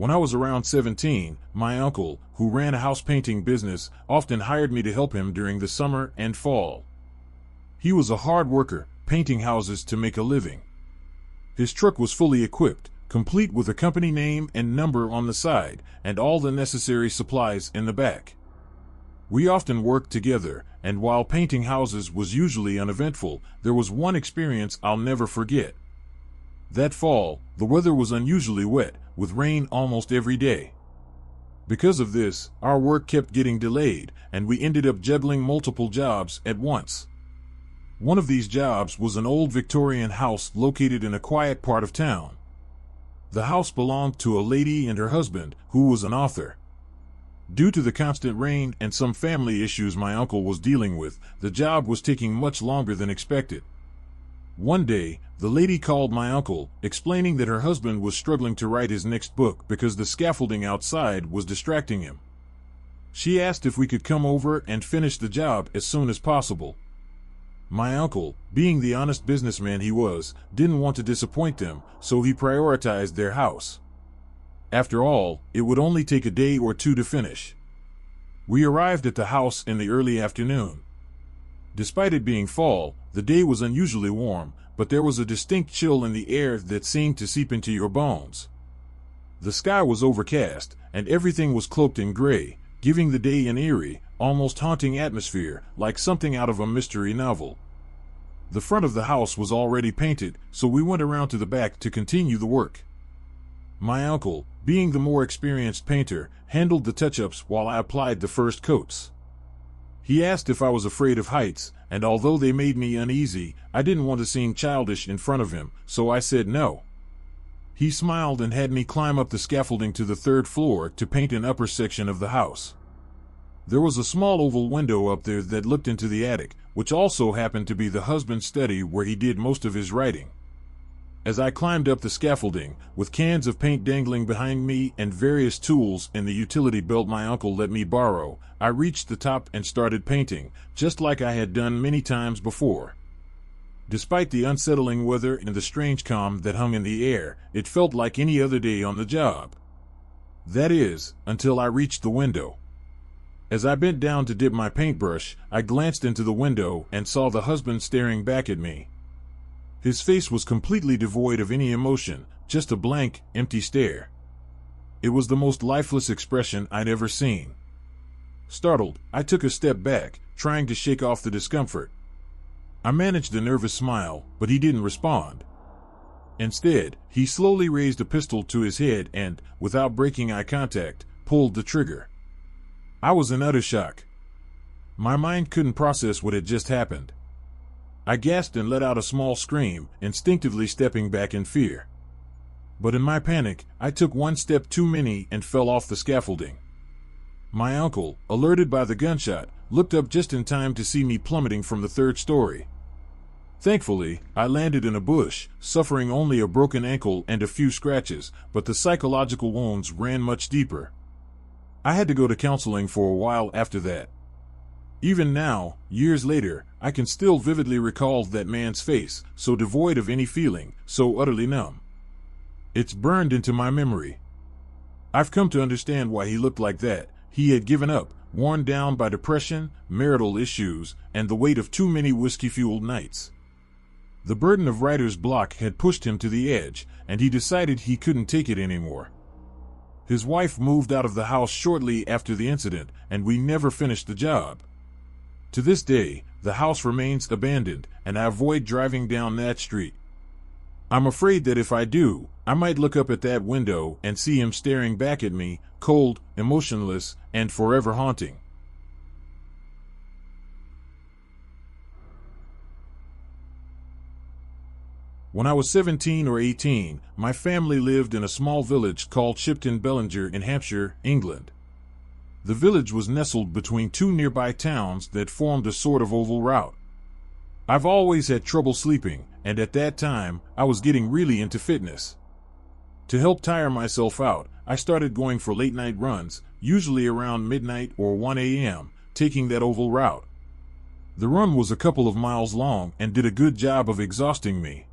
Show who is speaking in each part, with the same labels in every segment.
Speaker 1: When I was around 17, my uncle, who ran a house painting business, often hired me to help him during the summer and fall. He was a hard worker, painting houses to make a living. His truck was fully equipped, complete with a company name and number on the side, and all the necessary supplies in the back. We often worked together, and while painting houses was usually uneventful, there was one experience I'll never forget. That fall, the weather was unusually wet, with rain almost every day. Because of this, our work kept getting delayed, and we ended up juggling multiple jobs at once. One of these jobs was an old Victorian house located in a quiet part of town. The house belonged to a lady and her husband, who was an author. Due to the constant rain and some family issues my uncle was dealing with, the job was taking much longer than expected. One day, the lady called my uncle, explaining that her husband was struggling to write his next book because the scaffolding outside was distracting him. She asked if we could come over and finish the job as soon as possible. My uncle, being the honest businessman he was, didn't want to disappoint them, so he prioritized their house. After all, it would only take a day or two to finish. We arrived at the house in the early afternoon. Despite it being fall, the day was unusually warm, but there was a distinct chill in the air that seemed to seep into your bones. The sky was overcast, and everything was cloaked in gray, giving the day an eerie, almost haunting atmosphere, like something out of a mystery novel. The front of the house was already painted, so we went around to the back to continue the work. My uncle, being the more experienced painter, handled the touch-ups while I applied the first coats. He asked if I was afraid of heights, and although they made me uneasy, I didn't want to seem childish in front of him, so I said no. He smiled and had me climb up the scaffolding to the third floor to paint an upper section of the house. There was a small oval window up there that looked into the attic, which also happened to be the husband's study where he did most of his writing. As I climbed up the scaffolding, with cans of paint dangling behind me and various tools in the utility belt my uncle let me borrow, I reached the top and started painting, just like I had done many times before. Despite the unsettling weather and the strange calm that hung in the air, it felt like any other day on the job. That is, until I reached the window. As I bent down to dip my paintbrush, I glanced into the window and saw the husband staring back at me. His face was completely devoid of any emotion, just a blank, empty stare. It was the most lifeless expression I'd ever seen. Startled, I took a step back, trying to shake off the discomfort. I managed a nervous smile, but he didn't respond. Instead, he slowly raised a pistol to his head and, without breaking eye contact, pulled the trigger. I was in utter shock. My mind couldn't process what had just happened. I gasped and let out a small scream, instinctively stepping back in fear. But in my panic, I took one step too many and fell off the scaffolding. My uncle, alerted by the gunshot, looked up just in time to see me plummeting from the third story. Thankfully, I landed in a bush, suffering only a broken ankle and a few scratches, but the psychological wounds ran much deeper. I had to go to counseling for a while after that. Even now, years later, I can still vividly recall that man's face, so devoid of any feeling, so utterly numb. It's burned into my memory. I've come to understand why he looked like that. He had given up, worn down by depression, marital issues, and the weight of too many whiskey-fueled nights. The burden of writer's block had pushed him to the edge, and he decided he couldn't take it anymore. His wife moved out of the house shortly after the incident, and we never finished the job. To this day, the house remains abandoned, and I avoid driving down that street. I'm afraid that if I do, I might look up at that window and see him staring back at me, cold, emotionless, and forever haunting. When I was 17 or 18, my family lived in a small village called Shipton Bellinger in Hampshire, England. The village was nestled between two nearby towns that formed a sort of oval route. I've always had trouble sleeping, and at that time, I was getting really into fitness. To help tire myself out, I started going for late-night runs, usually around midnight or 1 a.m., taking that oval route. The run was a couple of miles long and did a good job of exhausting me.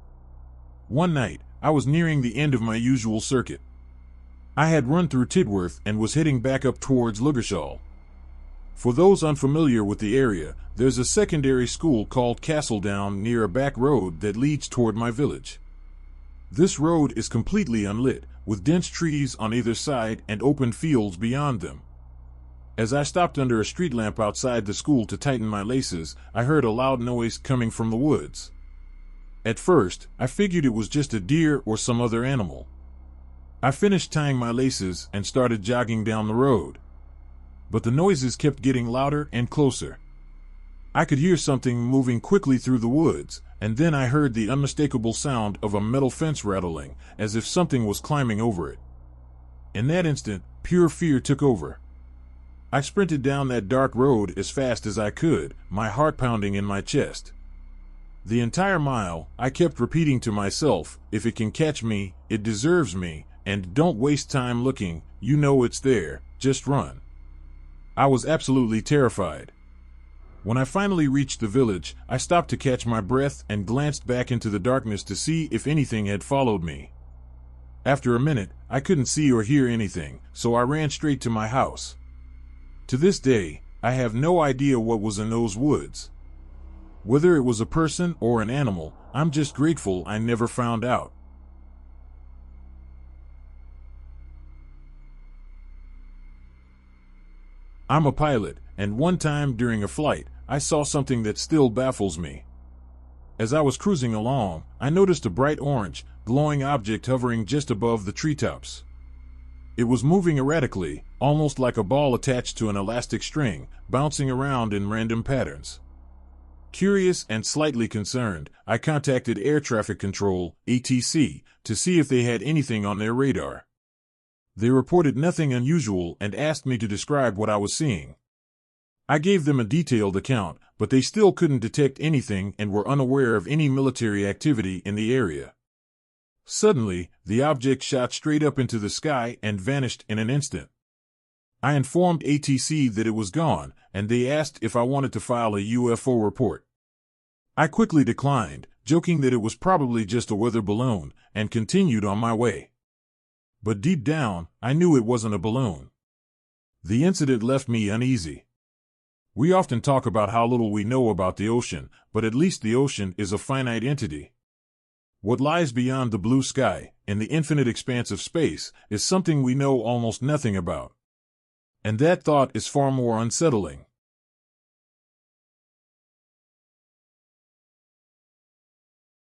Speaker 1: One night, I was nearing the end of my usual circuit. I had run through Tidworth and was heading back up towards Lugershall. For those unfamiliar with the area, there's a secondary school called Castledown near a back road that leads toward my village. This road is completely unlit, with dense trees on either side and open fields beyond them. As I stopped under a street lamp outside the school to tighten my laces, I heard a loud noise coming from the woods. At first, I figured it was just a deer or some other animal. I finished tying my laces and started jogging down the road. But the noises kept getting louder and closer. I could hear something moving quickly through the woods, and then I heard the unmistakable sound of a metal fence rattling, as if something was climbing over it. In that instant, pure fear took over. I sprinted down that dark road as fast as I could, my heart pounding in my chest. The entire mile, I kept repeating to myself, if it can catch me, it deserves me, and don't waste time looking, you know it's there, just run. I was absolutely terrified. When I finally reached the village, I stopped to catch my breath and glanced back into the darkness to see if anything had followed me. After a minute, I couldn't see or hear anything, so I ran straight to my house. To this day, I have no idea what was in those woods. Whether it was a person or an animal, I'm just grateful I never found out. I'm a pilot, and one time during a flight, I saw something that still baffles me. As I was cruising along, I noticed a bright orange, glowing object hovering just above the treetops. It was moving erratically, almost like a ball attached to an elastic string, bouncing around in random patterns. Curious and slightly concerned, I contacted Air Traffic Control, ATC, to see if they had anything on their radar. They reported nothing unusual and asked me to describe what I was seeing. I gave them a detailed account, but they still couldn't detect anything and were unaware of any military activity in the area. Suddenly, the object shot straight up into the sky and vanished in an instant. I informed ATC that it was gone, and they asked if I wanted to file a UFO report. I quickly declined, joking that it was probably just a weather balloon, and continued on my way. But deep down, I knew it wasn't a balloon. The incident left me uneasy. We often talk about how little we know about the ocean, but at least the ocean is a finite entity. What lies beyond the blue sky, in the infinite expanse of space, is something we know almost nothing about. And that thought is far more unsettling.